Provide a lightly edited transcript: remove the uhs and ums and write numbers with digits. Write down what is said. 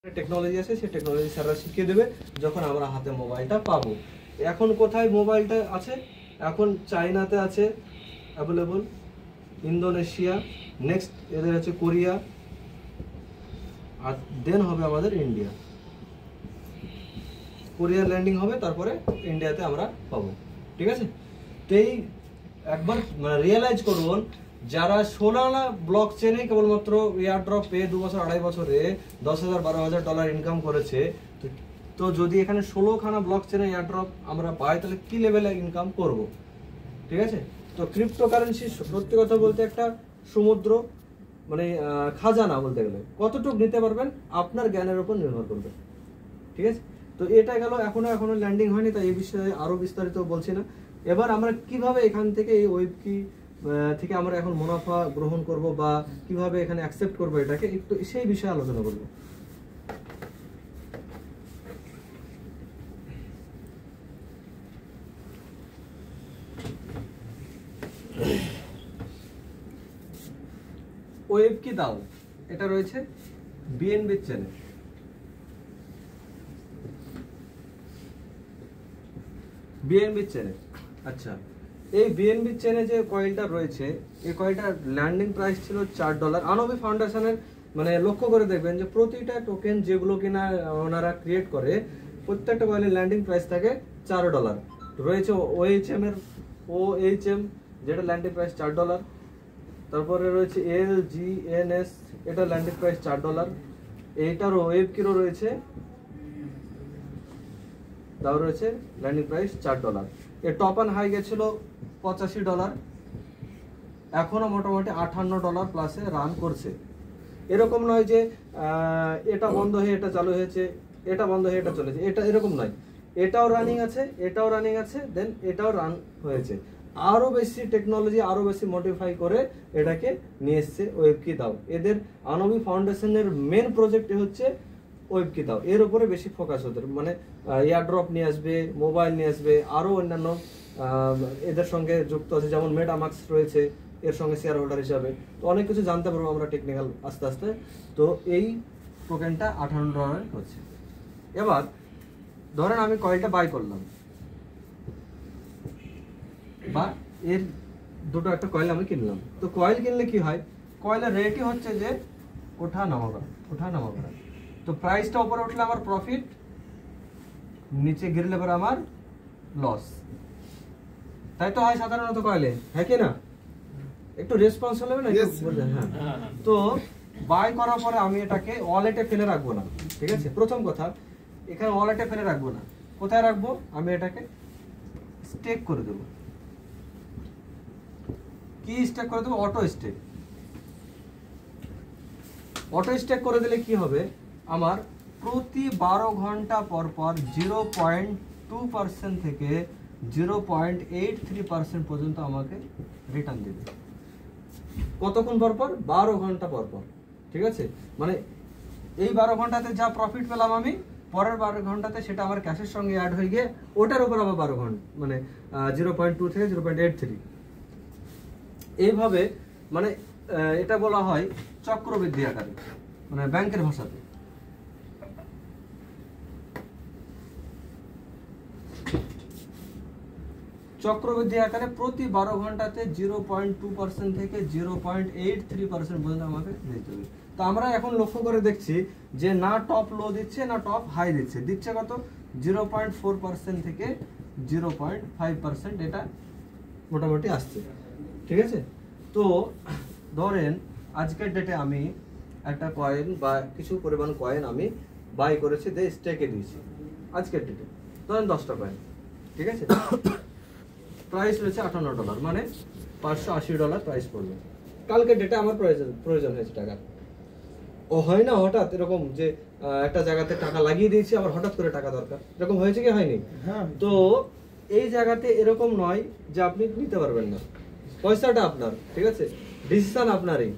Technology আছে, সেই technology স্যাররা শিখিয়ে দেবে যখন আমরা হাতে মোবাইলটা পাবো। এখন কোথায় মোবাইলটা আছে? এখন চায়নাতে আছে অ্যাভেলেবল, ইন্দোনেশিয়া, নেক্সট এদের আছে কোরিয়া, আর দেন হবে আমাদের ইন্ডিয়া। কোরিয়ার ল্যান্ডিং হবে, তারপরে ইন্ডিয়াতে আমরা পাবো। ঠিক আছে? তো এই একবার রিয়েলাইজ করুন, যারা সোলানা ব্লক চেনে কেবলমাত্র এয়ারড্রপ পেয়ে 2 বছর 2.5 বছরে $10,000-12,000 ইনকাম করেছে, তো যদি এখানে 16খানা ব্লক চেনে এয়ারড্রপ আমরা পাই, তাহলে কি লেভেলে ইনকাম করব? ঠিক আছে? তো ক্রিপ্টোকারেন্সি সত্যি কথা বলতে একটা সমুদ্র, মানে খাজানা বলতে গেলে। কতটুকু নিতে পারবেন আপনার জ্ঞানের উপর নির্ভর করবে। ঠিক আছে? তো এটা গেল, এখনো ল্যান্ডিং হয়নি, তাই এই বিষয়ে আরো বিস্তারিত বলছি না। এবার আমরা কিভাবে এখান থেকে এই ওয়েব কি থেকে আমরা এখন মুনাফা গ্রহণ করব বা কিভাবে এখানে অ্যাকসেপ্ট করব, এটাকে একটু সেই বিষয়ে আলোচনা করব। ওয়েব কি দাও, এটা রয়েছে বিএনবি চ্যানেল। বিএনবি চ্যানেল, আচ্ছা, এই বিএনবি চ্যানেলে যে কয়েলটা রয়েছে, এই কয়েলটার ল্যান্ডিং প্রাইস ছিল $4। আনবি ফাউন্ডেশনের মানে লক্ষ্য করে দেখবেন যে প্রতিটা টোকেন যেগুলো কিনা ওনারা ক্রিয়েট করে, প্রত্যেকটা কয়েলের ল্যান্ডিং প্রাইস থাকে $4। রয়েছে ওএইচএম এর OHM, যেটা ল্যান্ডিং প্রাইস $4। তারপরে রয়েছে LGNS, এটা ল্যান্ডিং প্রাইস $4। এইটার ওয়েব কিরো রয়েছে, তাও রয়েছে ল্যান্ডিং প্রাইস $4। এর টপ অ্যান্ড হাই গেছিল $85, এখনো মোটামুটি $58 প্লাসে রান করছে। এরকম নয় যে এটা বন্ধ হয়ে এটা চালু হয়েছে, এটা বন্ধ হয়ে এটা চলেছে, এটা এরকম নয়। এটাও রানিং আছে, এটাও রানিং আছে, দেন এটাও রান হয়েছে। আরো বেশি টেকনোলজি, আরো বেশি মডিফাই করে এটাকে নিয়ে এসছে ওয়েব কি দাও। এদের আনবি ফাউন্ডেশনের মেন প্রজেক্ট হচ্ছে ওয়েব কি দাও, এর উপরে বেশি ফোকাস হতে, মানে এয়ারড্রপ নিয়ে আসবে, মোবাইল নিয়ে আসবে, আরো অন্যান্য এদের সঙ্গে যুক্ত আছে, যেমন মেটামাক্স রয়েছে এর সঙ্গে শেয়ার হোল্ডার হিসাবে। তো অনেক কিছু জানতে পারবো আমরা টেকনিক্যাল আস্তে আস্তে। তো এই টোকেনটা $58 হচ্ছে। এবার ধরেন আমি কয়েলটা বাই করলাম, বা এর দুটো একটা কয়েল আমি কিনলাম। তো কয়েল কিনলে কি হয়, কয়েলের রেটই হচ্ছে যে ওঠা নামা করা। তো প্রাইসটা উপরে উঠলে আমার প্রফিট, নিচে গিরলে পরে আমার লস। তাই তো হয় সাধারণত কয়েলে, হ্যাঁ কি না? একটু রেসপন্স হলে না, হ্যাঁ। তো বাই করার পরে আমি এটাকে ওয়ালেটে ফেলে রাখবো না। ঠিক আছে? প্রথম কথা, এখানে ওয়ালেটে ফেলে রাখবো না। কোথায় রাখবো? আমি এটাকে স্টেক করে দেবো। কি স্টেক করে দেবো? Auto stake. অটো স্টেক করে দিলে কি হবে, আমার প্রতি 12 ঘন্টা পর পর 0.2% থেকে 0.83% পর্যন্ত আমাকে রিটার্ন দেবে। কতক্ষণ পর পর? 12 ঘন্টা পর পর। ঠিক আছে? মানে এই 12 ঘন্টাতে যা প্রফিট পেলাম আমি, পরের 12 ঘন্টাতে সেটা আমার ক্যাশের সঙ্গে অ্যাড হয়ে গিয়ে ওটার উপর আবার 12 ঘন্টা, মানে 0.2 থেকে 0.83। এইভাবে মানে এটা বলা হয় চক্রবৃদ্ধি আকারে, মানে ব্যাংকের ভাষাতে। চক্রবৃদ্ধি আকারে প্রতি 12 ঘন্টাতে 0.2% থেকে 0.83% পর্যন্ত আমাকে দিতে হবে। তো আমরা এখন লক্ষ্য করে দেখছি যে না টপ লো দিচ্ছে, না টপ হাই দিচ্ছে। দিচ্ছে কত? 0.4% থেকে 0.5% এটা মোটামুটি আসছে। ঠিক আছে? তো ধরেন আজকের ডেটে আমি একটা কয়েন বা কিছু পরিমাণ কয়েন আমি বাই করেছি, দিয়ে স্টেকে দিয়েছি আজকের ডেটে, ধরেন 10টা কয়েন। ঠিক আছে? প্রাইস রয়েছে $58, মানে $580 প্রাইস পড়বে। কালকের ডেটে আমার প্রয়োজন হয়েছে টাকা। ও হয় না হঠাৎ এরকম যে একটা জায়গাতে টাকা লাগিয়ে দিয়েছি, আবার হঠাৎ করে টাকা দরকার, এরকম হয়েছে কি হয়নি? তো এই জায়গাতে এরকম নয় যে আপনি নিতে পারবেন না, পয়সাটা আপনার। ঠিক আছে? ডিসিশন আপনারই।